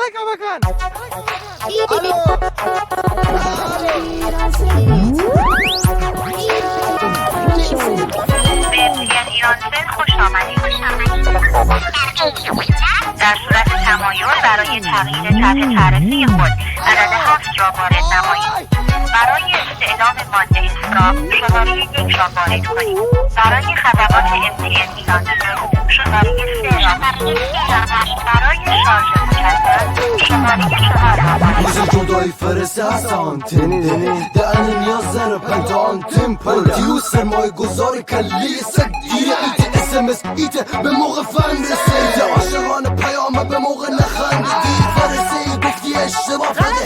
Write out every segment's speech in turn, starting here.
کلکه بکن. ایرانسل خوش آمدید. در صورت تمایل برای تغییر طرح تعرفه خود عدد 7 را وارد نمایید. برای استعلام ماده اسراف شماره 1 را وارد کنید. برای خدمات MTN ایرانسل شماره 3 را برای شارژ مجدد شماره 4 را وارد Bizim jodayı ferese hasan teni De anı niyazları pentan timpel Diyu sermaye guzari kelli sek diye ite SMS ite به موقع فهم رسیده عاشقانه پیامه به موقع نخندیدی فرسه گفتی اشتباه فده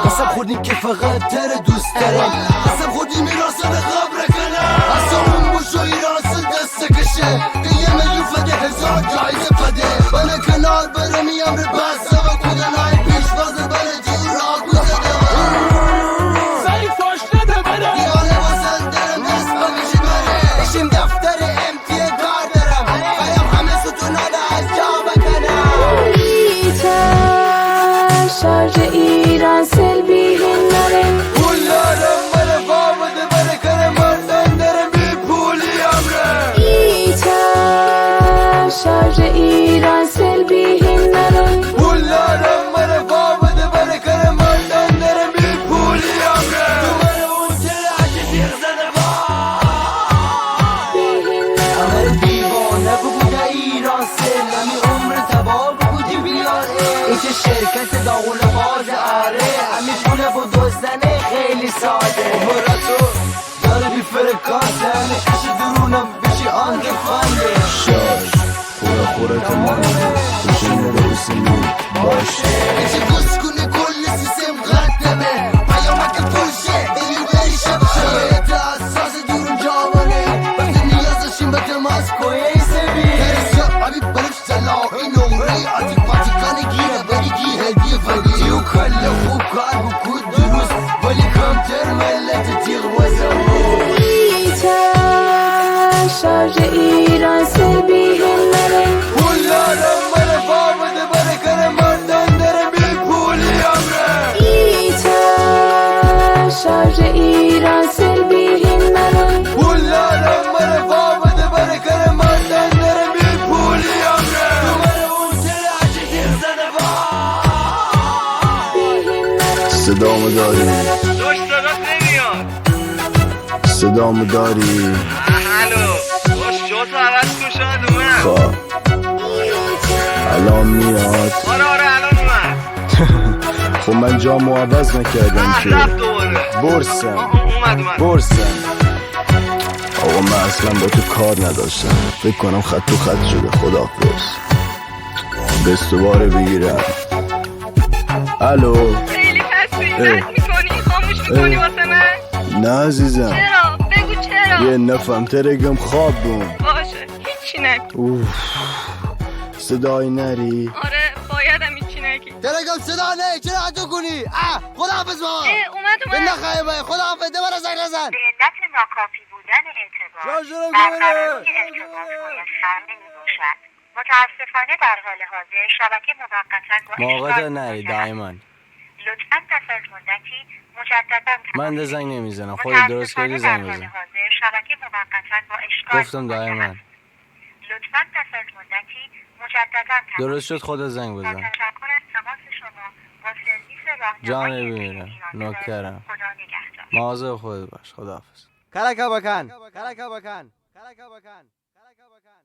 قسم خوردیم که فقط تر دوست دارم قسم خوردیم میراث قبر کنه اصلا اون بوشو ایرانس دست کشه که 1 میلیون فده 1000 جایزه فده بله کنار برم امر بسته و کودنهای پیش وزر بله جور را گوزده سعی فاش نده بره. دیانه واسن درم دست بکشی بره اشیم دفتر MTN کار دارم خیام همه ستونا ده از جا بکنم شارژ ایرانسل بیرون نره پولارم بره فامده بره کنه مردن درم بی پولی امره شارژ ایرانسل بیرون نره پولارم بره فامده بره کنه مردن درم بی پولی امره تو بره اون چه عجی دیر زده امر دیوانه بگو ده ایرانسل نمی عمر تبا بگو دی بیاره اینکه شرکت داغون باز آره همین پوله با دزدنه خیلی ساده عمرتو داره بی فرکانسه نکش درونم بشی آن فنده شارژ خوره تمامه کشنه روسینی باشه ایچه گوش کنه کل سیستم قدمه پیامک پوشه بری بری شبه اساس دورم جوانه وقتی نیاز داشتیم به تماس کویسه بی ترسیا عبی بلف سلاحی نمره آتی پاتی کانه گیره بری گی هدیه فردی تیو کل خوب کار بکود دروست ولی کمتر ملت تیغ وزمو شارژ ایرانسل بیرون نره پولارم بره فامده بره کنه مردن داره بی پولی امره شارژ ایرانسل بیرون نره پولارم بره فامده بره کنه مردن داره بی پولی امره تو بره اون چه عجی دیر زده صدامو داری دوش صدات نمیاد. صدامو داری الو دوش جاتو عوض کن شاید اومد. خب الان میاد آره الان اومد. خب من جامو عوض نکردم که رفت دوباره. برسم اومد. برسم آقا من اصلا با تو کار نداشتم فکر کنم خط تو خط شده خداحافظ دستواره بگیرم الو خیلی تصویر میکنی خاموش میکنی واسه من. نه عزیزم چرا؟ بگو چرا. یه نفهم ترگم خواب بون باشه هیچی نگو. صدای نری آره بایدم هیچی نگی. تلگم صدا نه چرا عجو کنی خداحافظ با اومد نخواهی خداحافظ دوباره زنگ نزن به علت ناکافی بودن اعتبار شارژرم برقراری گیره. ارتباط میسر نمیباشد. متاسفانه در حال حاضر شبکه موقتا با موقتا اشغال نری مواجه است. دایما لطفاً پس از مدتی مجددا من ده تماس زنگ بگیرید. نمیزنم خودت درست متاسفانه کردی زنگ در حال بزن حاضر شبکه موقتا با اشغال گفتم مواجه دایما است. لطفاً پس از مدتی مجددا تماس درست شد خودت زنگ با بزن تشکر از تماس شما با سرویس جان راهنمایی ببینم ایرانسل. نوکرم خدا نگهدار. مواظب خودت باش خداحافظ کلکه بکن. کلکه بکن. کلکه بکن. کلکه بکن.